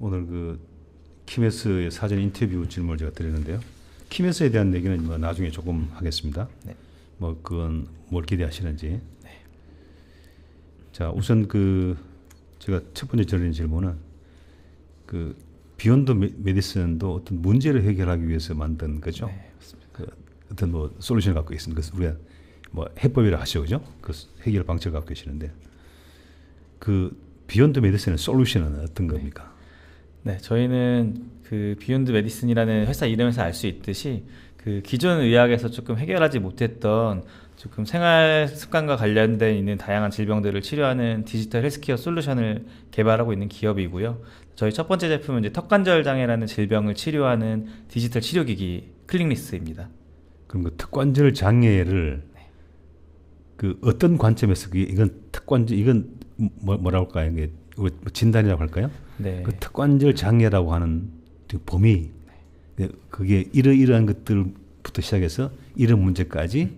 오늘 그 키메스의 사전 인터뷰 질문을 제가 드렸는데요. 키메스에 대한 얘기는 뭐 나중에 조금 하겠습니다. 네. 뭐 그건 뭘 기대하시는지. 네. 자, 우선 그 제가 첫 번째 드린 질문은 그 비욘드 메디슨도 어떤 문제를 해결하기 위해서 만든 거죠. 네, 맞습니다. 그 어떤 뭐 솔루션을 갖고 있습니다. 그래서 우리가 뭐 해법이라 하시죠, 그죠? 그 해결 방책을 갖고 계시는데 그 비욘드 메디슨의 솔루션은 어떤 겁니까? 네, 저희는 그 비욘드 메디슨이라는 회사 이름에서 알 수 있듯이 그 기존 의학에서 조금 해결하지 못했던 조금 생활 습관과 관련된 있는 다양한 질병들을 치료하는 디지털 헬스케어 솔루션을 개발하고 있는 기업이고요. 저희 첫 번째 제품은 이제 턱관절 장애라는 질병을 치료하는 디지털 치료기기 클릭리스입니다. 그럼 그 턱관절 장애를 그 어떤 관점에서 이건 턱관절 이건 뭐라고 할까요? 이게 진단이라고 할까요? 네. 그 턱관절 장애라고 하는 그 범위 그게 이러이러한 것들부터 시작해서 이런 문제까지를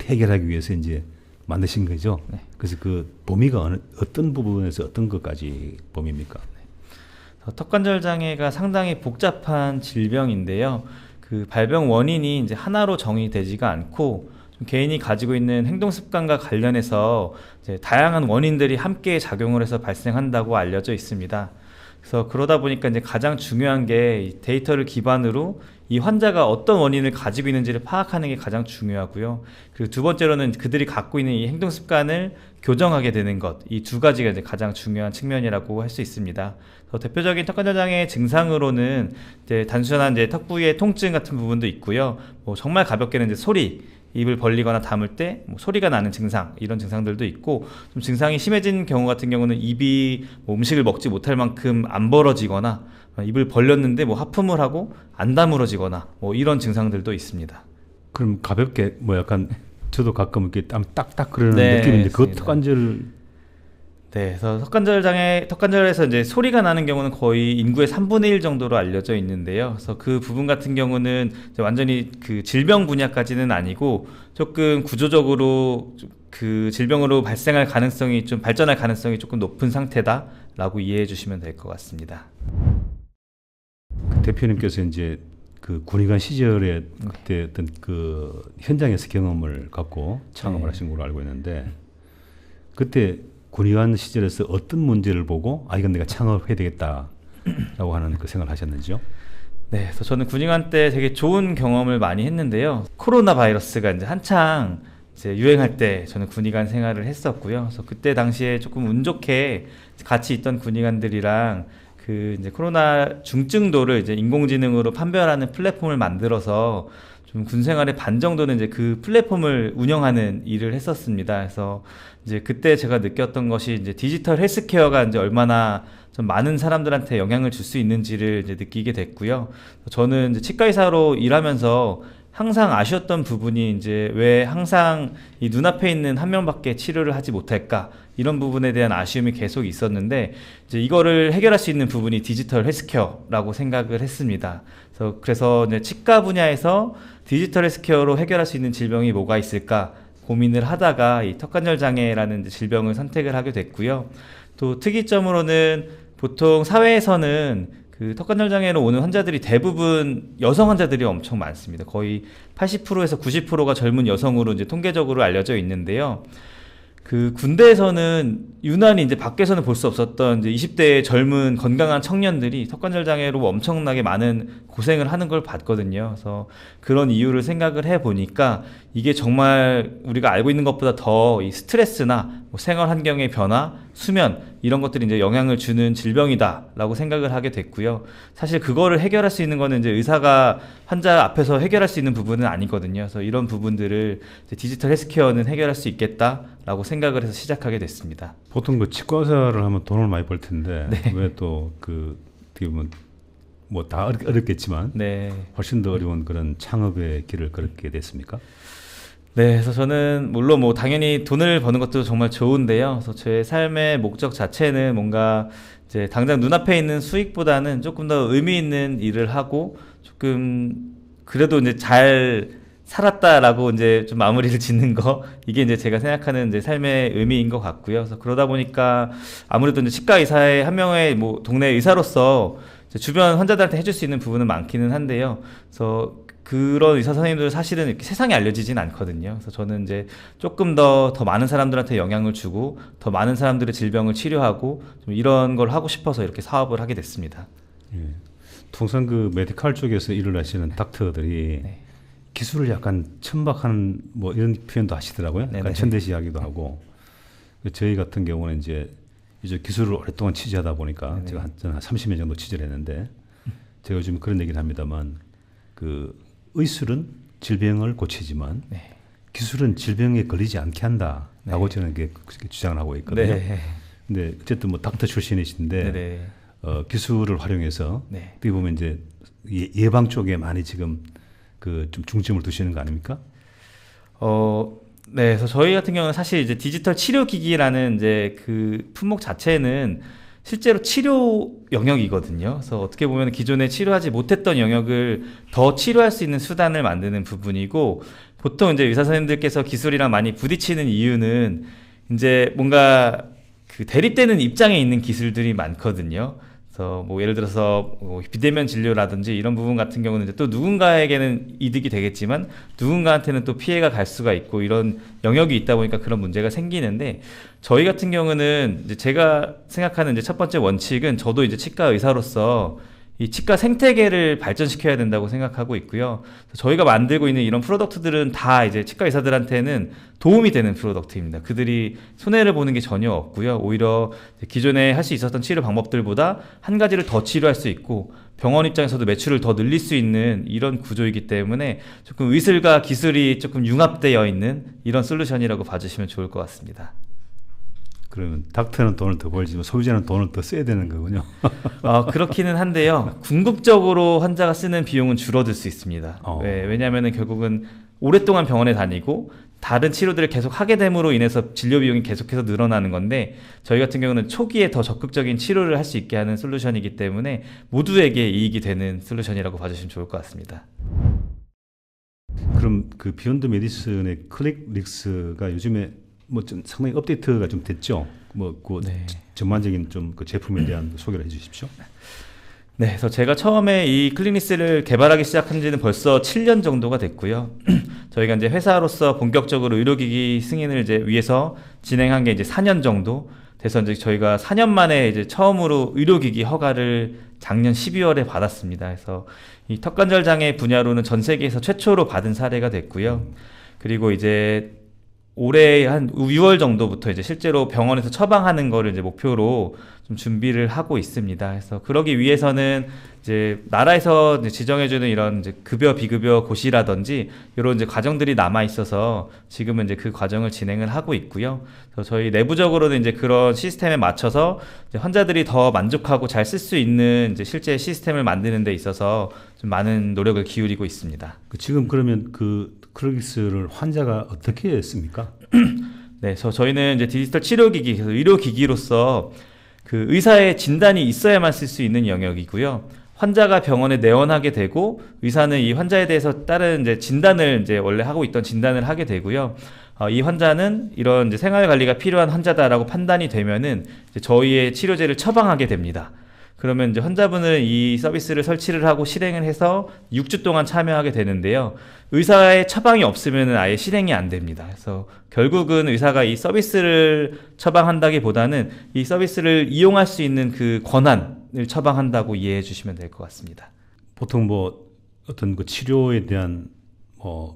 해결하기 위해서 이제 만드신 거죠. 네. 그래서 그 범위가 어떤 부분에서 어떤 것까지 범위입니까? 턱관절 장애가 상당히 복잡한 질병인데요. 그 발병 원인이 이제 하나로 정의되지가 않고 좀 개인이 가지고 있는 행동 습관과 관련해서 이제 다양한 원인들이 함께 작용을 해서 발생한다고 알려져 있습니다. 그래서 그러다 보니까 이제 가장 중요한 게 이 데이터를 기반으로 이 환자가 어떤 원인을 가지고 있는지를 파악하는 게 가장 중요하고요. 그리고 두 번째로는 그들이 갖고 있는 이 행동 습관을 교정하게 되는 것, 이 두 가지가 이제 가장 중요한 측면이라고 할 수 있습니다. 대표적인 턱관절 장애 증상으로는 이제 단순한 이제 턱 부위의 통증 같은 부분도 있고요. 뭐 정말 가볍게는 이제 소리, 입을 벌리거나 담을 때 뭐 소리가 나는 증상, 이런 증상들도 있고, 좀 증상이 심해진 경우 같은 경우는 입이 뭐 음식을 먹지 못할 만큼 안 벌어지거나 입을 벌렸는데 뭐 하품을 하고 안 다물어지거나 뭐 이런 증상들도 있습니다. 그럼 가볍게 뭐 약간 저도 가끔 이렇게 땀 딱딱 그러는 네, 느낌인데 그 맞습니다. 턱관절 네, 그래서 턱관절 장애, 턱관절에서 이제 소리가 나는 경우는 거의 인구의 3분의 1 정도로 알려져 있는데요. 그래서 그 부분 같은 경우는 이제 완전히 그 질병 분야까지는 아니고 조금 구조적으로 그 질병으로 발생할 가능성이 좀 발전할 가능성이 조금 높은 상태다라고 이해해 주시면 될 것 같습니다. 그 대표님께서 이제 그 군의관 시절에 그때 어떤 그 현장에서 경험을 갖고 창업을 네. 하신 걸로 알고 있는데 그때 군의관 시절에서 어떤 문제를 보고 이건 내가 창업해야 되겠다라고 하는 그 생각을 하셨는지요? 네, 그래서 저는 군의관 때 되게 좋은 경험을 많이 했는데요. 코로나 바이러스가 이제 한창 이제 유행할 때 저는 군의관 생활을 했었고요. 그래서 그때 당시에 조금 운 좋게 같이 있던 군의관들이랑 그 이제 코로나 중증도를 이제 인공지능으로 판별하는 플랫폼을 만들어서 좀 군 생활의 반 정도는 이제 그 플랫폼을 운영하는 일을 했었습니다. 그래서 이제 그때 제가 느꼈던 것이 이제 디지털 헬스케어가 이제 얼마나 좀 많은 사람들한테 영향을 줄 수 있는지를 이제 느끼게 됐고요. 저는 이제 치과 의사로 일하면서 항상 아쉬웠던 부분이 이제 왜 항상 이 눈앞에 있는 한 명밖에 치료를 하지 못할까, 이런 부분에 대한 아쉬움이 계속 있었는데 이제 이거를 해결할 수 있는 부분이 디지털 헬스케어라고 생각을 했습니다. 그래서 이제 치과 분야에서 디지털 헬스케어로 해결할 수 있는 질병이 뭐가 있을까 고민을 하다가 이 턱관절 장애라는 질병을 선택을 하게 됐고요. 또 특이점으로는 보통 사회에서는 그 턱관절 장애로 오는 환자들이 대부분 여성 환자들이 엄청 많습니다. 거의 80%에서 90%가 젊은 여성으로 이제 통계적으로 알려져 있는데요. 그 군대에서는 유난히 이제 밖에서는 볼 수 없었던 이제 20대의 젊은 건강한 청년들이 턱관절 장애로 엄청나게 많은 고생을 하는 걸 봤거든요. 그래서 그런 이유를 생각을 해 보니까 이게 정말 우리가 알고 있는 것보다 더 이 스트레스나 뭐 생활 환경의 변화, 수면 이런 것들이 이제 영향을 주는 질병이다라고 생각을 하게 됐고요. 사실 그거를 해결할 수 있는 거는 이제 의사가 환자 앞에서 해결할 수 있는 부분은 아니거든요. 그래서 이런 부분들을 이제 디지털 헬스케어는 해결할 수 있겠다라고 생각을 해서 시작하게 됐습니다. 보통 그 치과 의사를 하면 돈을 많이 벌 텐데 네. 왜 또 그 어떻게 보면 뭐 다 어렵겠지만 네. 훨씬 더 어려운 그런 창업의 길을 걸게 됐습니까? 네, 그래서 저는 물론 뭐 당연히 돈을 버는 것도 정말 좋은데요. 그래서 제 삶의 목적 자체는 뭔가 이제 당장 눈앞에 있는 수익보다는 조금 더 의미 있는 일을 하고 조금 그래도 이제 잘 살았다라고 이제 좀 마무리를 짓는 거 이게 이제 제가 생각하는 이제 삶의 의미인 것 같고요. 그래서 그러다 보니까 아무래도 이제 치과 의사의 한 명의 뭐 동네 의사로서 이제 주변 환자들한테 해줄 수 있는 부분은 많기는 한데요. 그래서 그런 의사 선생님들은 사실은 이렇게 세상에 알려지진 않거든요. 그래서 저는 이제 조금 더 많은 사람들한테 영향을 주고 더 많은 사람들의 질병을 치료하고 좀 이런 걸 하고 싶어서 이렇게 사업을 하게 됐습니다. 예. 통상 그 메디컬 쪽에서 일을 하시는 닥터들이 네. 기술을 약간 천박한 뭐 이런 표현도 하시더라고요. 약간 네네. 천대시하기도 하고. 저희 같은 경우는 이제 기술을 오랫동안 취재하다 보니까 네네. 제가 한 30년 정도 취재를 했는데 제가 요즘 그런 얘기를 합니다만 그 의술은 질병을 고치지만 네. 기술은 질병에 걸리지 않게 한다라고 네. 저는 그렇게 주장을 하고 있거든요. 네. 근데 어쨌든 뭐 닥터 출신이신데 네네. 기술을 활용해서 네. 어떻게 보면 이제 예방 쪽에 많이 지금 그 좀 중점을 두시는 거 아닙니까? 네, 그래서 저희 같은 경우는 사실 이제 디지털 치료기기라는 이제 그 품목 자체는 실제로 치료 영역이거든요. 그래서 어떻게 보면 기존에 치료하지 못했던 영역을 더 치료할 수 있는 수단을 만드는 부분이고, 보통 이제 의사 선생님들께서 기술이랑 많이 부딪히는 이유는 이제 뭔가 그 대립되는 입장에 있는 기술들이 많거든요. 그래서 뭐 예를 들어서 뭐 비대면 진료라든지 이런 부분 같은 경우는 이제 또 누군가에게는 이득이 되겠지만 누군가한테는 또 피해가 갈 수가 있고 이런 영역이 있다 보니까 그런 문제가 생기는데, 저희 같은 경우는 이제 제가 생각하는 이제 첫 번째 원칙은 저도 이제 치과 의사로서 이 치과 생태계를 발전시켜야 된다고 생각하고 있고요. 저희가 만들고 있는 이런 프로덕트들은 다 이제 치과 의사들한테는 도움이 되는 프로덕트입니다. 그들이 손해를 보는 게 전혀 없고요. 오히려 기존에 할 수 있었던 치료 방법들보다 한 가지를 더 치료할 수 있고 병원 입장에서도 매출을 더 늘릴 수 있는 이런 구조이기 때문에 조금 의술과 기술이 조금 융합되어 있는 이런 솔루션이라고 봐주시면 좋을 것 같습니다. 그러면 닥터는 돈을 더 벌지만 소비자는 돈을 더 써야 되는 거군요. 그렇기는 한데요. 궁극적으로 환자가 쓰는 비용은 줄어들 수 있습니다. 네, 왜냐하면 결국은 오랫동안 병원에 다니고 다른 치료들을 계속 하게 됨으로 인해서 진료 비용이 계속해서 늘어나는 건데, 저희 같은 경우는 초기에 더 적극적인 치료를 할 수 있게 하는 솔루션이기 때문에 모두에게 이익이 되는 솔루션이라고 봐주시면 좋을 것 같습니다. 그럼 그 비욘드 메디슨의 클릭릭스가 요즘에 뭐 좀 상당히 업데이트가 좀 됐죠. 뭐 네. 전반적인 좀 그 제품에 대한 소개를 해주십시오. 네, 그래서 제가 처음에 이 클리닉스를 개발하기 시작한 지는 벌써 7년 정도가 됐고요. 저희가 이제 회사로서 본격적으로 의료기기 승인을 이제 위해서 진행한 게 이제 4년 정도 돼서 이제 저희가 4년 만에 이제 처음으로 의료기기 허가를 작년 12월에 받았습니다. 그래서 이 턱관절 장애 분야로는 전 세계에서 최초로 받은 사례가 됐고요. 그리고 이제 올해 한 6월 정도부터 이제 실제로 병원에서 처방하는 거를 이제 목표로 좀 준비를 하고 있습니다. 그래서 그러기 위해서는 이제 나라에서 이제 지정해주는 이런 이제 급여 비급여 고시라든지 이런 이제 과정들이 남아 있어서 지금은 이제 그 과정을 진행을 하고 있고요. 그래서 저희 내부적으로는 이제 그런 시스템에 맞춰서 이제 환자들이 더 만족하고 잘 쓸 수 있는 이제 실제 시스템을 만드는 데 있어서 좀 많은 노력을 기울이고 있습니다. 지금 그러면 그 클릭릭스를 환자가 어떻게 씁니까? 네, 저희는 이제 디지털 치료기기, 그래서 의료기기로서 그 의사의 진단이 있어야만 쓸 수 있는 영역이고요. 환자가 병원에 내원하게 되고 의사는 이 환자에 대해서 다른 이제 진단을 이제 원래 하고 있던 진단을 하게 되고요. 이 환자는 이런 이제 생활 관리가 필요한 환자다라고 판단이 되면은 이제 저희의 치료제를 처방하게 됩니다. 그러면 이제 환자분은 이 서비스를 설치를 하고 실행을 해서 6주 동안 참여하게 되는데요. 의사의 처방이 없으면 아예 실행이 안 됩니다. 그래서 결국은 의사가 이 서비스를 처방한다기보다는 이 서비스를 이용할 수 있는 그 권한을 처방한다고 이해해 주시면 될 것 같습니다. 보통 뭐 어떤 그 치료에 대한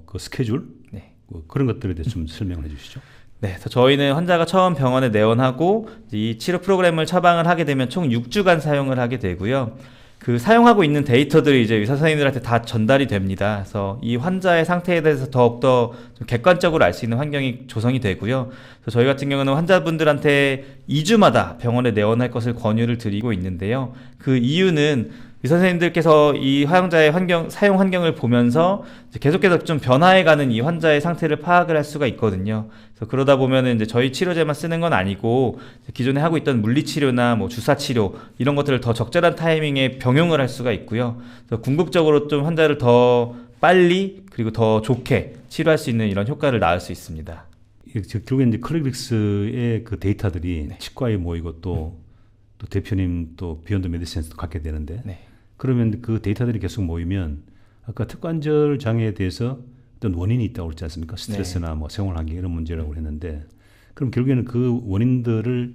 그 스케줄 네. 뭐 그런 것들에 대해서 좀 설명을 해주시죠. 네, 그래서 저희는 환자가 처음 병원에 내원하고 이 치료 프로그램을 처방을 하게 되면 총 6주간 사용을 하게 되고요. 그 사용하고 있는 데이터들이 이제 의사 선생님들한테 다 전달이 됩니다. 그래서 이 환자의 상태에 대해서 더욱더 좀 객관적으로 알 수 있는 환경이 조성이 되고요. 그래서 저희 같은 경우는 환자분들한테 2주마다 병원에 내원할 것을 권유를 드리고 있는데요. 그 이유는 의사 선생님들께서 이 환자의 사용 환경을 보면서 이제 계속해서 좀 변화해가는 이 환자의 상태를 파악을 할 수가 있거든요. 그래서 그러다 보면은 이제 저희 치료제만 쓰는 건 아니고 기존에 하고 있던 물리치료나 뭐 주사치료 이런 것들을 더 적절한 타이밍에 병용을 할 수가 있고요. 그래서 궁극적으로 좀 환자를 더 빨리 그리고 더 좋게 치료할 수 있는 이런 효과를 낳을 수 있습니다. 결국에 이제 클리닉스의 그 데이터들이 네. 치과에 모이고 또 대표님 또 비욘드 메디슨에서 갖게 되는데 네. 그러면 그 데이터들이 계속 모이면 아까 특관절 장애에 대해서 어떤 원인이 있다고 그랬지 않습니까? 스트레스나 뭐 생활 환경 이런 문제라고 했는데 그럼 결국에는 그 원인들을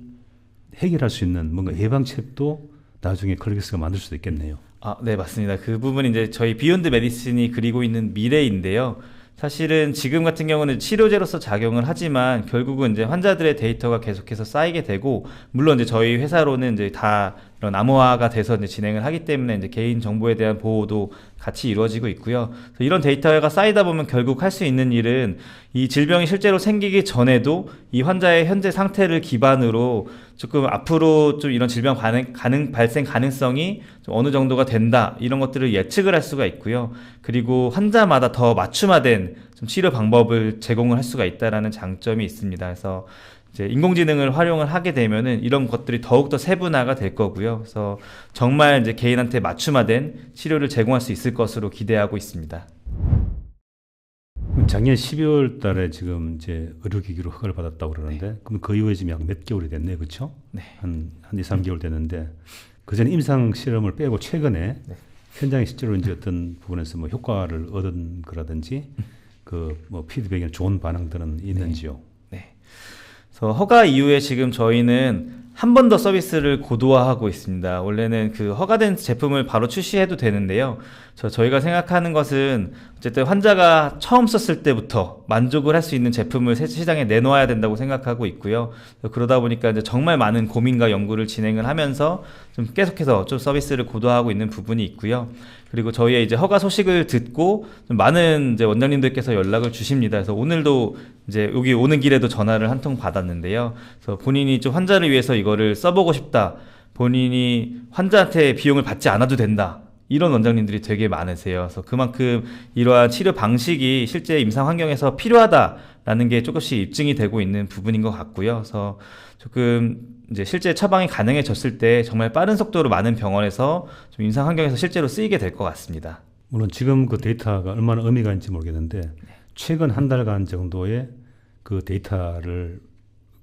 해결할 수 있는 뭔가 예방책도 나중에 클리닉스가 만들 수도 있겠네요. 네, 맞습니다. 그 부분이 이제 저희 비욘드 메디슨이 그리고 있는 미래인데요. 사실은 지금 같은 경우는 치료제로서 작용을 하지만 결국은 이제 환자들의 데이터가 계속해서 쌓이게 되고, 물론 이제 저희 회사로는 이제 다 이런 암호화가 돼서 이제 진행을 하기 때문에 이제 개인 정보에 대한 보호도 같이 이루어지고 있고요. 그래서 이런 데이터가 쌓이다 보면 결국 할 수 있는 일은 이 질병이 실제로 생기기 전에도 이 환자의 현재 상태를 기반으로 조금 앞으로 좀 이런 질병 발생 가능성이 좀 어느 정도가 된다, 이런 것들을 예측을 할 수가 있고요. 그리고 환자마다 더 맞춤화된 좀 치료 방법을 제공을 할 수가 있다라는 장점이 있습니다. 그래서 이제 인공지능을 활용을 하게 되면은 이런 것들이 더욱더 세분화가 될 거고요. 그래서 정말 이제 개인한테 맞춤화된 치료를 제공할 수 있을 것으로 기대하고 있습니다. 작년 12월 달에 지금 이제 의료기기로 허가를 받았다고 그러는데 그럼 그 이후에 지금 약 몇 개월이 됐네요. 그렇죠? 네. 한 2, 3개월 됐는데 그전에 임상 실험을 빼고 최근에 현장에 실제로 이제 어떤 부분에서 뭐 효과를 얻은 거라든지 그 뭐 피드백이나 좋은 반응들은 있는지요? 네. 그래서 허가 이후에 지금 저희는 한 번 더 서비스를 고도화하고 있습니다. 원래는 그 허가된 제품을 바로 출시해도 되는데요. 저희가 생각하는 것은 어쨌든 환자가 처음 썼을 때부터 만족을 할 수 있는 제품을 시장에 내놓아야 된다고 생각하고 있고요. 그러다 보니까 이제 정말 많은 고민과 연구를 진행을 하면서 좀 계속해서 좀 서비스를 고도화하고 있는 부분이 있고요. 그리고 저희의 이제 허가 소식을 듣고 좀 많은 이제 원장님들께서 연락을 주십니다. 그래서 오늘도 이제 여기 오는 길에도 전화를 한 통 받았는데요. 그래서 본인이 좀 환자를 위해서 이거를 써보고 싶다, 본인이 환자한테 비용을 받지 않아도 된다, 이런 원장님들이 되게 많으세요. 그래서 그만큼 이러한 치료 방식이 실제 임상 환경에서 필요하다라는 게 조금씩 입증이 되고 있는 부분인 것 같고요. 그래서 조금 이제 실제 처방이 가능해졌을 때 정말 빠른 속도로 많은 병원에서 좀 임상 환경에서 실제로 쓰이게 될 것 같습니다. 물론 지금 그 데이터가 얼마나 의미가 있는지 모르겠는데 최근 한 달간 정도의 그 데이터를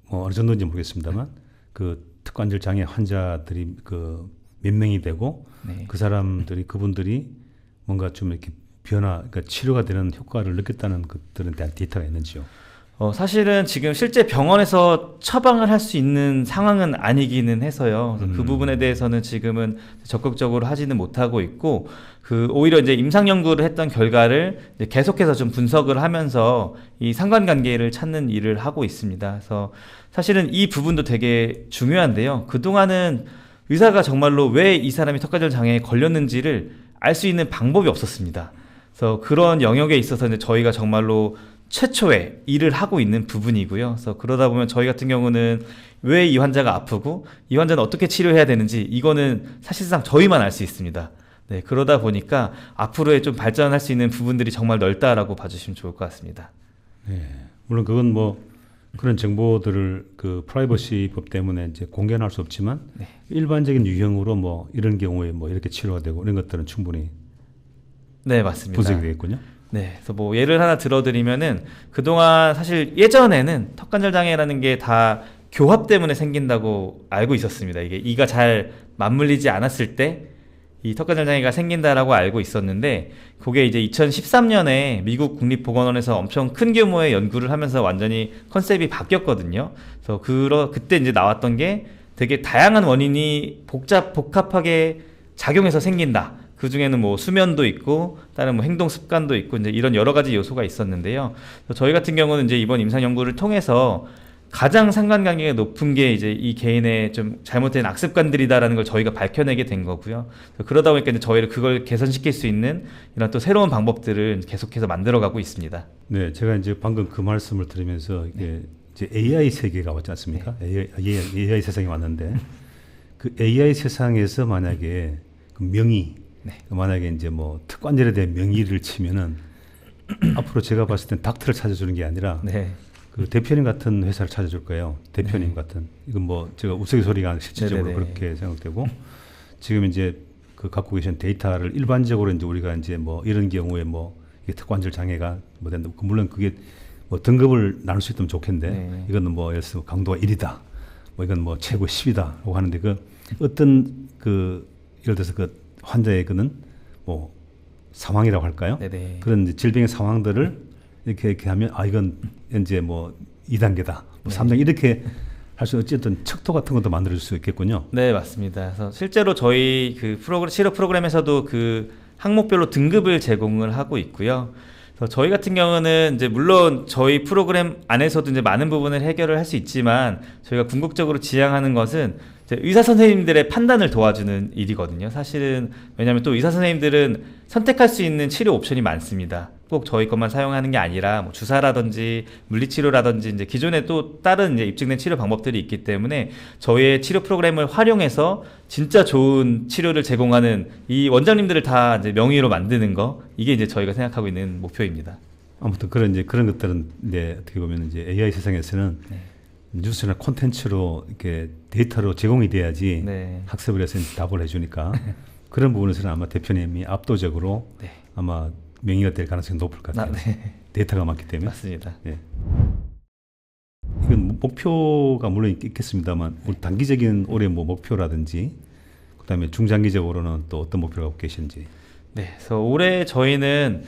뭐 어느 정도인지 모르겠습니다만 그 특관절 장애 환자들이 그 몇 명이 되고 그 사람들이 그분들이 뭔가 좀 이렇게 변화, 그러니까 치료가 되는 효과를 느꼈다는 것들에 대한 데이터가 있는지요? 사실은 지금 실제 병원에서 처방을 할 수 있는 상황은 아니기는 해서요. 그 부분에 대해서는 지금은 적극적으로 하지는 못하고 있고, 오히려 이제 임상 연구를 했던 결과를 이제 계속해서 좀 분석을 하면서 이 상관관계를 찾는 일을 하고 있습니다. 그래서 사실은 이 부분도 되게 중요한데요. 그동안은 의사가 정말로 왜 이 사람이 턱관절 장애에 걸렸는지를 알 수 있는 방법이 없었습니다. 그래서 그런 영역에 있어서 이제 저희가 정말로 최초의 일을 하고 있는 부분이고요. 그래서 그러다 보면 저희 같은 경우는 왜 이 환자가 아프고 이 환자는 어떻게 치료해야 되는지 이거는 사실상 저희만 알 수 있습니다. 네, 그러다 보니까 앞으로의 좀 발전할 수 있는 부분들이 정말 넓다라고 봐주시면 좋을 것 같습니다. 네, 물론 그건 뭐 그런 정보들을 그 프라이버시법 때문에 이제 공개는 할 수 없지만 일반적인 유형으로 뭐 이런 경우에 뭐 이렇게 치료가 되고 이런 것들은 충분히 네, 맞습니다. 분석이 되겠군요. 네, 그래서 뭐 예를 하나 들어드리면은 그동안 사실 예전에는 턱관절 장애라는 게 다 교합 때문에 생긴다고 알고 있었습니다. 이게 이가 잘 맞물리지 않았을 때 이 턱관절 장애가 생긴다라고 알고 있었는데, 그게 이제 2013년에 미국 국립보건원에서 엄청 큰 규모의 연구를 하면서 완전히 컨셉이 바뀌었거든요. 그래서 그때 이제 나왔던 게 되게 다양한 원인이 복합하게 작용해서 생긴다. 그 중에는 뭐 수면도 있고 다른 뭐 행동 습관도 있고 이제 이런 여러 가지 요소가 있었는데요. 저희 같은 경우는 이제 이번 임상 연구를 통해서 가장 상관관계가 높은 게 이제 이 개인의 좀 잘못된 악습관들이다라는 걸 저희가 밝혀내게 된 거고요. 그러다 보니까 이제 저희를 그걸 개선시킬 수 있는 이런 또 새로운 방법들을 계속해서 만들어가고 있습니다. 네, 제가 이제 방금 그 말씀을 들으면서 이게 이제 AI 세계가 왔지 않습니까? AI 세상이 왔는데 그 AI 세상에서 만약에 그 명의, 만약에 이제 뭐 특관절에 대한 명의를 치면은 앞으로 제가 봤을 땐 닥터를 찾아주는 게 아니라 그 대표님 같은 회사를 찾아줄 거예요. 대표님 같은. 이건 뭐 제가 우스갯소리가 실질적으로 그렇게 생각되고, 지금 이제 그 갖고 계신 데이터를 일반적으로 이제 우리가 이제 뭐 이런 경우에 뭐 이게 턱관절 장애가 뭐 된다. 물론 그게 뭐 등급을 나눌 수 있다면 좋겠는데 네. 이거는 뭐 예를 들어서 강도가 1이다. 뭐 이건 뭐 최고 10이다라고 하는데 그 어떤 그 예를 들어서 그 환자의 그는 뭐 상황이라고 할까요? 네네. 그런 이제 질병의 상황들을 이렇게 하면 아 이건 이제 뭐 2단계다, 뭐 3단계 이렇게 할 수 어쨌든 척도 같은 것도 만들어줄 수 있겠군요. 네, 맞습니다. 그래서 실제로 저희 그 치료 프로그램에서도 그 항목별로 등급을 제공을 하고 있고요. 그래서 저희 같은 경우는 이제 물론 저희 프로그램 안에서도 이제 많은 부분을 해결을 할 수 있지만 저희가 궁극적으로 지향하는 것은 이제 의사 선생님들의 판단을 도와주는 일이거든요. 사실은 왜냐하면 또 의사 선생님들은 선택할 수 있는 치료 옵션이 많습니다. 꼭 저희 것만 사용하는 게 아니라 뭐 주사라든지 물리치료라든지 이제 기존에 또 다른 이제 입증된 치료 방법들이 있기 때문에 저희의 치료 프로그램을 활용해서 진짜 좋은 치료를 제공하는 이 원장님들을 다 이제 명의로 만드는 거, 이게 이제 저희가 생각하고 있는 목표입니다. 아무튼 그런 이제 그런 것들은 이제 어떻게 보면 이제 AI 세상에서는 네. 뉴스나 콘텐츠로 이렇게 데이터로 제공이 돼야지 네. 학습을 해서 답을 해주니까 그런 부분에서는 아마 대표님이 압도적으로 네. 아마 명의가 될 가능성이 높을 것 같아요. 네. 데이터가 많기 때문에. 맞습니다. 예. 이건 목표가 물론 있겠습니다만 우리 단기적인 올해 뭐 목표라든지 그다음에 중장기적으로는 또 어떤 목표를 갖고 계신지. 네, 그래서 올해 저희는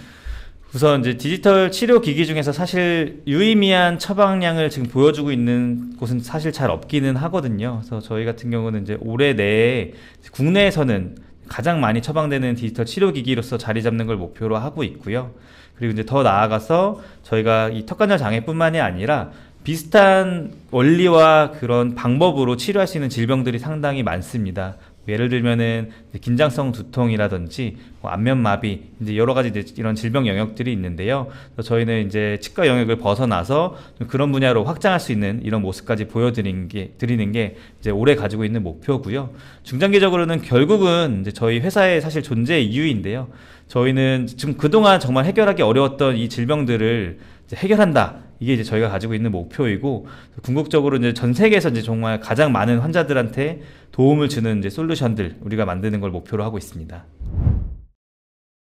우선 이제 디지털 치료 기기 중에서 사실 유의미한 처방량을 지금 보여주고 있는 곳은 사실 잘 없기는 하거든요. 그래서 저희 같은 경우는 이제 올해 내에 국내에서는 가장 많이 처방되는 디지털 치료 기기로서 자리 잡는 걸 목표로 하고 있고요. 그리고 이제 더 나아가서 저희가 이 턱관절 장애뿐만이 아니라 비슷한 원리와 그런 방법으로 치료할 수 있는 질병들이 상당히 많습니다. 예를 들면은 긴장성 두통이라든지 뭐 안면마비, 이제 여러 가지 이제 이런 질병 영역들이 있는데요. 그래서 저희는 이제 치과 영역을 벗어나서 좀 그런 분야로 확장할 수 있는 이런 모습까지 드리는 게 이제 올해 가지고 있는 목표고요. 중장기적으로는 결국은 이제 저희 회사의 사실 존재의 이유인데요. 저희는 지금 그동안 정말 해결하기 어려웠던 이 질병들을 이제 해결한다. 이게 이제 저희가 가지고 있는 목표이고, 궁극적으로 이제 전 세계에서 이제 정말 가장 많은 환자들한테 도움을 주는 이제 솔루션들 우리가 만드는 걸 목표로 하고 있습니다.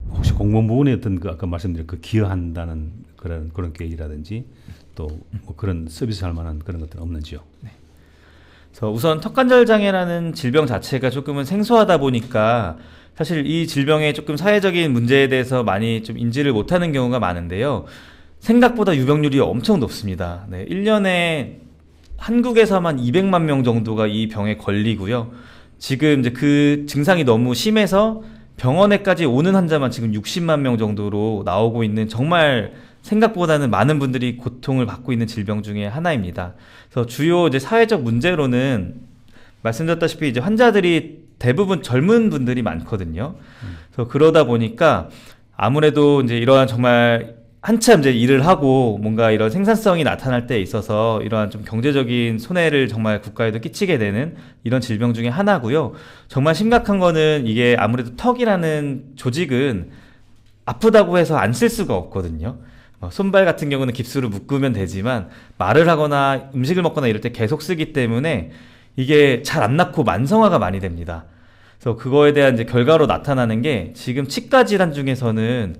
혹시 공무원 부분에 어떤 그 아까 말씀드린 그 기여한다는 그런 계획이라든지 또 뭐 그런 서비스 할 만한 그런 것들은 없는지요? 네. 그래서 우선 턱관절 장애라는 질병 자체가 조금은 생소하다 보니까 사실 이 질병의 조금 사회적인 문제에 대해서 많이 좀 인지를 못하는 경우가 많은데요. 생각보다 유병률이 엄청 높습니다. 네, 1년에 한국에서만 200만 명 정도가 이 병에 걸리고요. 지금 이제 그 증상이 너무 심해서 병원에까지 오는 환자만 지금 60만 명 정도로 나오고 있는 정말 생각보다는 많은 분들이 고통을 받고 있는 질병 중에 하나입니다. 그래서 주요 이제 사회적 문제로는 말씀드렸다시피 이제 환자들이 대부분 젊은 분들이 많거든요. 그래서 그러다 보니까 아무래도 이제 이러한 정말 한참 이제 일을 하고 뭔가 이런 생산성이 나타날 때 있어서 이러한 좀 경제적인 손해를 정말 국가에도 끼치게 되는 이런 질병 중에 하나고요. 정말 심각한 거는 이게 아무래도 턱이라는 조직은 아프다고 해서 안 쓸 수가 없거든요. 손발 같은 경우는 깁스로 묶으면 되지만 말을 하거나 음식을 먹거나 이럴 때 계속 쓰기 때문에 이게 잘 안 낫고 만성화가 많이 됩니다. 그래서 그거에 대한 이제 결과로 나타나는 게 지금 치과 질환 중에서는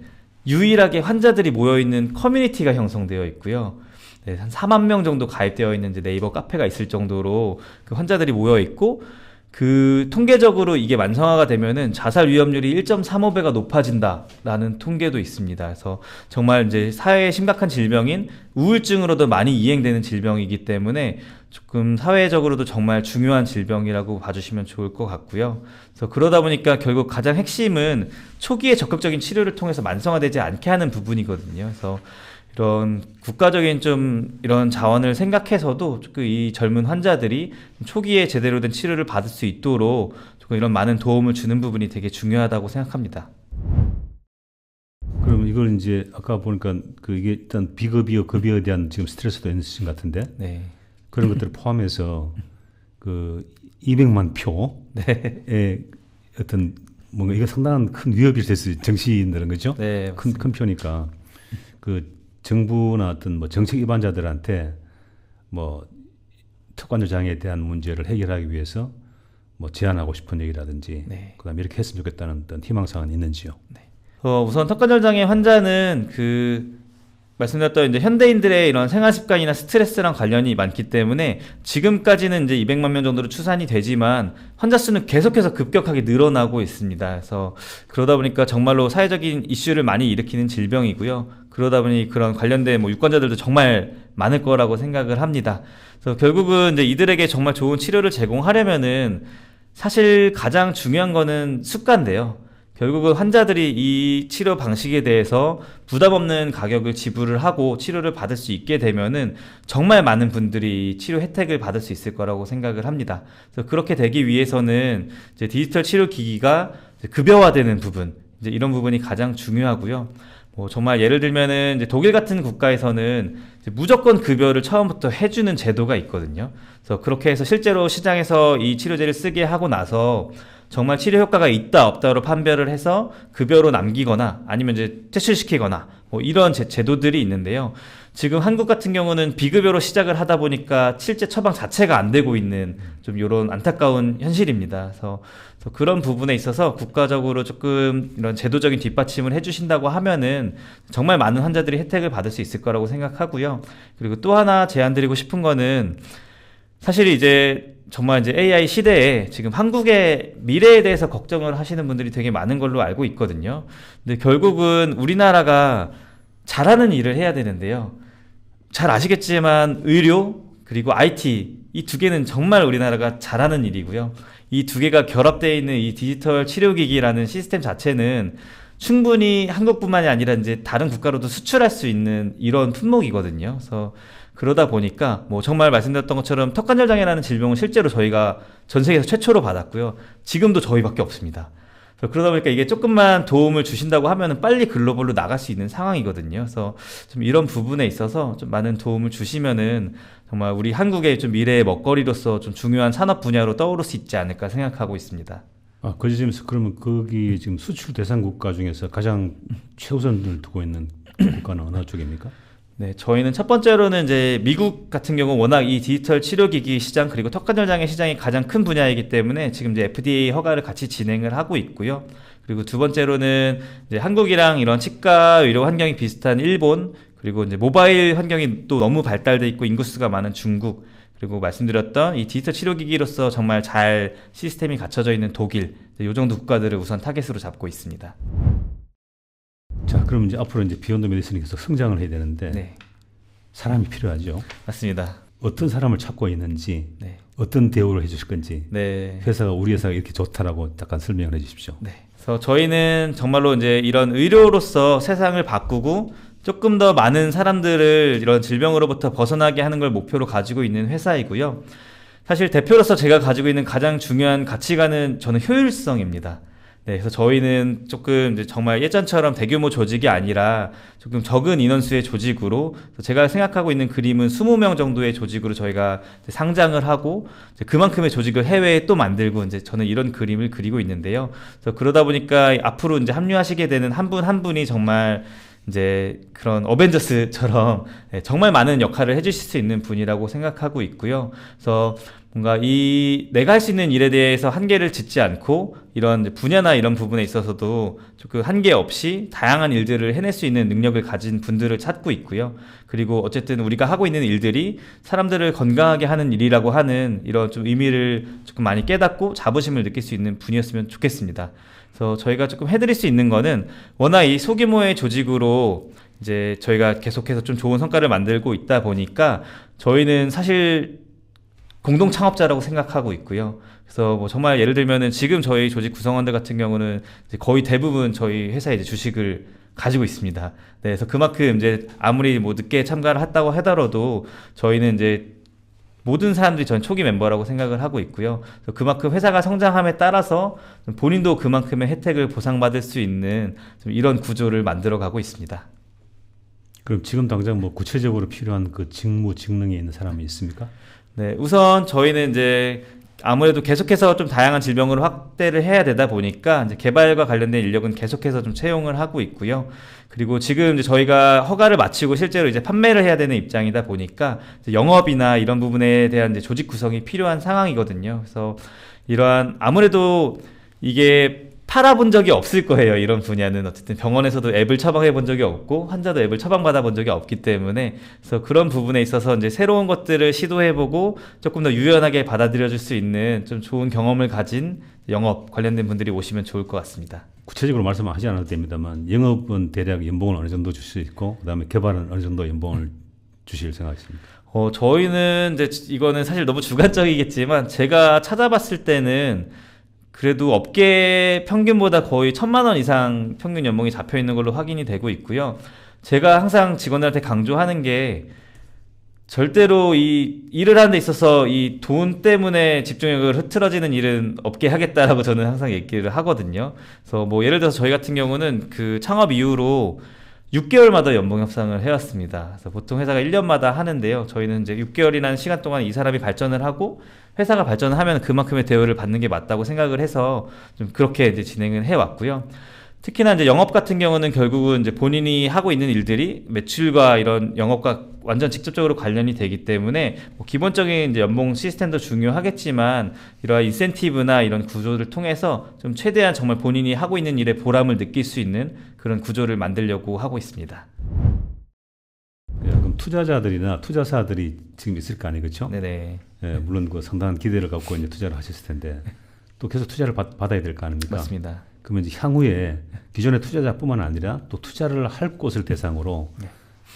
유일하게 환자들이 모여있는 커뮤니티가 형성되어 있고요. 네, 한 4만 명 정도 가입되어 있는 이제 네이버 카페가 있을 정도로 그 환자들이 모여있고, 그 통계적으로 이게 만성화가 되면은 자살 위험률이 1.35배가 높아진다라는 통계도 있습니다. 그래서 정말 이제 사회의 심각한 질병인 우울증으로도 많이 이행되는 질병이기 때문에 조금 사회적으로도 정말 중요한 질병이라고 봐주시면 좋을 것 같고요. 그래서 그러다 보니까 결국 가장 핵심은 초기에 적극적인 치료를 통해서 만성화되지 않게 하는 부분이거든요. 그래서 이런 국가적인 좀 이런 자원을 생각해서도 조금 이 젊은 환자들이 초기에 제대로 된 치료를 받을 수 있도록 조금 이런 많은 도움을 주는 부분이 되게 중요하다고 생각합니다. 그럼 이걸 이제 아까 보니까 그 이게 일단 비급여, 급여에 대한 지금 스트레스도 있으신 것 같은데 네. 그런 것들을 포함해서 그 200만 표의 네. 어떤 뭔가 이거 상당한 큰 위협이 될 수 정치인들은 그죠? 네, 큰 표니까 그 정부나 어떤 뭐 정책 입안자들한테 뭐 턱관절 장애에 대한 문제를 해결하기 위해서 뭐 제안하고 싶은 얘기라든지 네. 그다음에 이렇게 했으면 좋겠다는 어떤 희망사항은 있는지요? 네. 우선 턱관절장애 환자는 말씀드렸던 이제 현대인들의 이런 생활 습관이나 스트레스랑 관련이 많기 때문에 지금까지는 이제 200만 명 정도로 추산이 되지만 환자 수는 계속해서 급격하게 늘어나고 있습니다. 그래서 그러다 보니까 정말로 사회적인 이슈를 많이 일으키는 질병이고요. 그러다 보니 그런 관련된 유권자들도 정말 많을 거라고 생각을 합니다. 그래서 결국은 이제 이들에게 정말 좋은 치료를 제공하려면은 사실 가장 중요한 거는 수가인데요. 결국은 환자들이 이 치료 방식에 대해서 부담 없는 가격을 지불을 하고 치료를 받을 수 있게 되면은 정말 많은 분들이 치료 혜택을 받을 수 있을 거라고 생각을 합니다. 그래서 그렇게 되기 위해서는 이제 디지털 치료 기기가 급여화되는 부분, 이제 이런 부분이 가장 중요하고요. 정말 예를 들면은 이제 독일 같은 국가에서는 이제 무조건 급여를 처음부터 해주는 제도가 있거든요. 그래서 그렇게 해서 실제로 시장에서 이 치료제를 쓰게 하고 나서 정말 치료 효과가 있다 없다로 판별을 해서 급여로 남기거나 아니면 이제 퇴출시키거나 이런 제도들이 있는데요. 지금 한국 같은 경우는 비급여로 시작을 하다 보니까 실제 처방 자체가 안 되고 있는 좀 이런 안타까운 현실입니다. 그래서 그런 부분에 있어서 국가적으로 조금 이런 제도적인 뒷받침을 해주신다고 하면은 정말 많은 환자들이 혜택을 받을 수 있을 거라고 생각하고요. 그리고 또 하나 제안드리고 싶은 거는 사실 이제 정말 이제 AI 시대에 지금 한국의 미래에 대해서 걱정을 하시는 분들이 되게 많은 걸로 알고 있거든요. 근데 결국은 우리나라가 잘하는 일을 해야 되는데요. 잘 아시겠지만 의료 그리고 IT 이 두 개는 정말 우리나라가 잘하는 일이고요. 이 두 개가 결합되어 있는 이 디지털 치료기기라는 시스템 자체는 충분히 한국뿐만이 아니라 이제 다른 국가로도 수출할 수 있는 이런 품목이거든요. 그래서 그러다 보니까 정말 말씀드렸던 것처럼 턱관절 장애라는 질병은 실제로 저희가 전 세계에서 최초로 받았고요. 지금도 저희밖에 없습니다. 그러다 보니까 이게 조금만 도움을 주신다고 하면은 빨리 글로벌로 나갈 수 있는 상황이거든요. 그래서 좀 이런 부분에 있어서 좀 많은 도움을 주시면은 정말 우리 한국의 좀 미래의 먹거리로서 좀 중요한 산업 분야로 떠오를 수 있지 않을까 생각하고 있습니다. 그 지점에서 그러면 거기 지금 수출 대상 국가 중에서 가장 최우선을 두고 있는 국가는 어느 쪽입니까? 네, 저희는 첫 번째로는 이제 미국 같은 경우 워낙 이 디지털 치료기기 시장 그리고 턱관절 장애 시장이 가장 큰 분야이기 때문에 지금 이제 FDA 허가를 같이 진행을 하고 있고요. 그리고 두 번째로는 이제 한국이랑 이런 치과 의료 환경이 비슷한 일본, 그리고 이제 모바일 환경이 또 너무 발달돼 있고 인구수가 많은 중국, 그리고 말씀드렸던 이 디지털 치료기기로서 정말 잘 시스템이 갖춰져 있는 독일, 이 정도 국가들을 우선 타겟으로 잡고 있습니다. 자, 그럼 이제 앞으로 이제 비욘드 메디슨이 계속 성장을 해야 되는데 네. 사람이 필요하죠. 맞습니다. 어떤 사람을 찾고 있는지, 네. 어떤 대우를 해주실 건지, 네. 우리 회사가 이렇게 좋다라고 잠깐 설명을 해주십시오. 네. 그래서 저희는 정말로 이제 이런 의료로서 세상을 바꾸고 조금 더 많은 사람들을 이런 질병으로부터 벗어나게 하는 걸 목표로 가지고 있는 회사이고요. 사실 대표로서 제가 가지고 있는 가장 중요한 가치관은 저는 효율성입니다. 네, 그래서 저희는 조금 이제 정말 예전처럼 대규모 조직이 아니라 조금 적은 인원수의 조직으로 제가 생각하고 있는 그림은 20명 정도의 조직으로 저희가 상장을 하고 그만큼의 조직을 해외에 또 만들고 이제 저는 이런 그림을 그리고 있는데요. 그래서 그러다 보니까 앞으로 이제 합류하시게 되는 한 분 한 분이 정말 이제 그런 어벤져스처럼 정말 많은 역할을 해주실 수 있는 분이라고 생각하고 있고요. 그래서 뭔가 내가 할 수 있는 일에 대해서 한계를 짓지 않고 이런 분야나 이런 부분에 있어서도 조금 한계 없이 다양한 일들을 해낼 수 있는 능력을 가진 분들을 찾고 있고요. 그리고 어쨌든 우리가 하고 있는 일들이 사람들을 건강하게 하는 일이라고 하는 이런 좀 의미를 조금 많이 깨닫고 자부심을 느낄 수 있는 분이었으면 좋겠습니다. 그래서 저희가 조금 해드릴 수 있는 거는 워낙 이 소규모의 조직으로 이제 저희가 계속해서 좀 좋은 성과를 만들고 있다 보니까 저희는 사실 공동 창업자라고 생각하고 있고요. 그래서 정말 예를 들면은 지금 저희 조직 구성원들 같은 경우는 이제 거의 대부분 저희 회사에 이제 주식을 가지고 있습니다. 네, 그래서 그만큼 이제 아무리 늦게 참가를 했다고 하더라도 저희는 이제 모든 사람들이 전 초기 멤버라고 생각을 하고 있고요. 그래서 그만큼 회사가 성장함에 따라서 본인도 그만큼의 혜택을 보상받을 수 있는 좀 이런 구조를 만들어가고 있습니다. 그럼 지금 당장 구체적으로 필요한 그 직무, 직능이 있는 사람이 있습니까? 네, 우선 저희는 이제 아무래도 계속해서 좀 다양한 질병으로 확대를 해야 되다 보니까 이제 개발과 관련된 인력은 계속해서 좀 채용을 하고 있고요. 그리고 지금 이제 저희가 허가를 마치고 실제로 이제 판매를 해야 되는 입장이다 보니까 이제 영업이나 이런 부분에 대한 이제 조직 구성이 필요한 상황이거든요. 그래서 이러한 아무래도 이게 팔아본 적이 없을 거예요. 이런 분야는 어쨌든 병원에서도 앱을 처방해 본 적이 없고 환자도 앱을 처방받아 본 적이 없기 때문에 그래서 그런 부분에 있어서 이제 새로운 것들을 시도해보고 조금 더 유연하게 받아들여줄 수 있는 좀 좋은 경험을 가진 영업 관련된 분들이 오시면 좋을 것 같습니다. 구체적으로 말씀하지 않아도 됩니다만 영업은 대략 연봉을 어느 정도 줄 수 있고 그다음에 개발은 어느 정도 연봉을 주실 생각이십니까? 저희는 이제 이거는 사실 너무 주관적이겠지만 제가 찾아봤을 때는 그래도 업계 평균보다 거의 1,000만 원 이상 평균 연봉이 잡혀 있는 걸로 확인이 되고 있고요. 제가 항상 직원들한테 강조하는 게 절대로 이 일을 하는 데 있어서 이 돈 때문에 집중력을 흐트러지는 일은 없게 하겠다라고 저는 항상 얘기를 하거든요. 그래서 뭐 예를 들어서 저희 같은 경우는 그 창업 이후로 6개월마다 연봉 협상을 해왔습니다. 그래서 보통 회사가 1년마다 하는데요. 저희는 이제 6개월이라는 시간 동안 이 사람이 발전을 하고 회사가 발전을 하면 그만큼의 대우를 받는 게 맞다고 생각을 해서 좀 그렇게 이제 진행을 해왔고요. 특히나 이제 영업 같은 경우는 결국은 이제 본인이 하고 있는 일들이 매출과 이런 영업과 완전 직접적으로 관련이 되기 때문에 뭐 기본적인 이제 연봉 시스템도 중요하겠지만 이러한 인센티브나 이런 구조를 통해서 좀 최대한 정말 본인이 하고 있는 일에 보람을 느낄 수 있는 그런 구조를 만들려고 하고 있습니다. 그럼 투자자들이나 투자사들이 지금 있을 거 아니에요, 그렇죠? 네네. 예, 물론 그 상당한 기대를 갖고 이제 투자를 하셨을 텐데 또 계속 투자를 받아야 될 거 아닙니까? 맞습니다. 그러면 이제 향후에 기존의 투자자뿐만 아니라 또 투자를 할 곳을 대상으로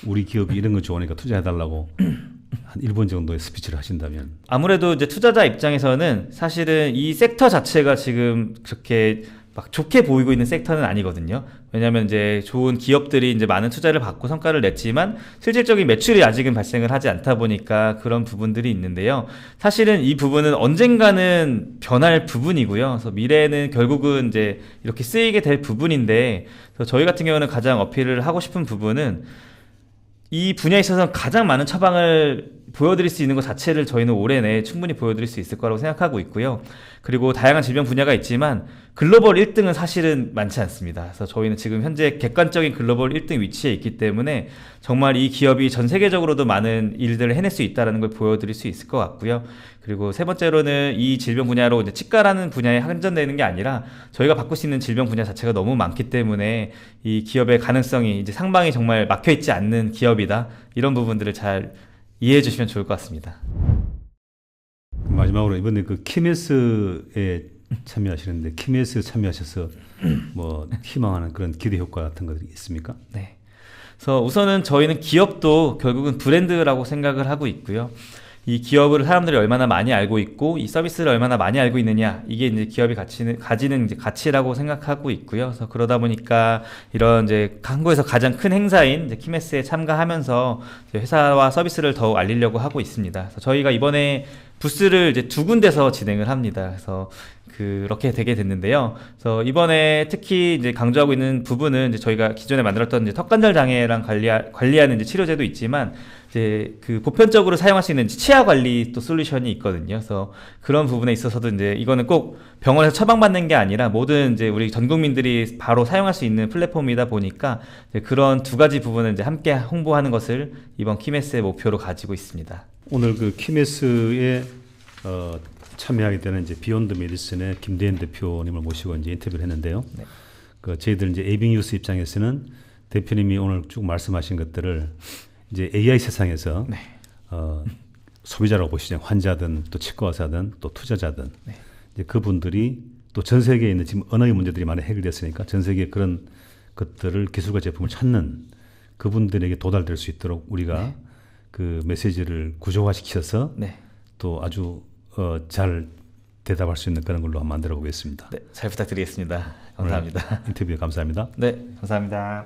우리 기업이 이런 거 좋으니까 투자해달라고 한 1분 정도의 스피치를 하신다면 아무래도 이제 투자자 입장에서는 사실은 이 섹터 자체가 지금 그렇게 막 좋게 보이고 있는 섹터는 아니거든요. 왜냐하면 이제 좋은 기업들이 이제 많은 투자를 받고 성과를 냈지만 실질적인 매출이 아직은 발생을 하지 않다 보니까 그런 부분들이 있는데요. 사실은 이 부분은 언젠가는 변할 부분이고요. 그래서 미래에는 결국은 이제 이렇게 쓰이게 될 부분인데, 그래서 저희 같은 경우는 가장 어필을 하고 싶은 부분은 이 분야에 있어서 가장 많은 처방을 보여드릴 수 있는 것 자체를 저희는 올해 내에 충분히 보여드릴 수 있을 거라고 생각하고 있고요. 그리고 다양한 질병 분야가 있지만 글로벌 1등은 사실은 많지 않습니다. 그래서 저희는 지금 현재 객관적인 글로벌 1등 위치에 있기 때문에 정말 이 기업이 전 세계적으로도 많은 일들을 해낼 수 있다는 걸 보여드릴 수 있을 것 같고요. 그리고 세 번째로는 이 질병 분야로 이제 치과라는 분야에 한정되는 게 아니라 저희가 바꿀 수 있는 질병 분야 자체가 너무 많기 때문에 이 기업의 가능성이 이제 상방이 정말 막혀있지 않는 기업이다. 이런 부분들을 잘 이해해 주시면 좋을 것 같습니다. 마지막으로 이번에 그 키메스에 참여하시는데 키메스 참여하셔서 뭐 희망하는 그런 기대 효과 같은 것들이 있습니까? 네. 그래서 우선은 저희는 기업도 결국은 브랜드라고 생각을 하고 있고요. 이 기업을 사람들이 얼마나 많이 알고 있고 이 서비스를 얼마나 많이 알고 있느냐, 이게 이제 기업이 가지는 이제 가치라고 생각하고 있고요. 그래서 그러다 보니까 이런 이제 한국에서 가장 큰 행사인 이제 키메스에 참가하면서 이제 회사와 서비스를 더욱 알리려고 하고 있습니다. 그래서 저희가 이번에 부스를 이제 2군데서 진행을 합니다. 그래서 그렇게 되게 됐는데요. 그래서 이번에 특히 이제 강조하고 있는 부분은 이제 저희가 기존에 만들었던 이제 턱관절 장애랑 관리하는 이제 치료제도 있지만 이제 그 보편적으로 사용할 수 있는 치아 관리 또 솔루션이 있거든요. 그래서 그런 부분에 있어서도 이제 이거는 꼭 병원에서 처방받는 게 아니라 모든 이제 우리 전 국민들이 바로 사용할 수 있는 플랫폼이다 보니까 이제 그런 두 가지 부분을 이제 함께 홍보하는 것을 이번 키메스의 목표로 가지고 있습니다. 오늘 그 키메스에 참여하게 되는 이제 비욘드 메디슨의 김대현 대표님을 모시고 이제 인터뷰를 했는데요. 네. 그 저희들 이제 에이빙뉴스 입장에서는 대표님이 오늘 쭉 말씀하신 것들을 이제 AI 세상에서 네. 소비자라고 보시죠. 환자든 또 치과 의사든 또 투자자든 네. 이제 그분들이 또 전 세계에 있는 지금 언어의 문제들이 많이 해결됐으니까 전 세계에 그런 것들을 기술과 제품을 찾는 그분들에게 도달될 수 있도록 우리가 네. 그 메시지를 구조화시켜서 네. 또 아주 잘 대답할 수 있는 그런 걸로 한번 만들어 보겠습니다. 네, 잘 부탁드리겠습니다. 감사합니다. 인터뷰에 감사합니다. 네, 감사합니다.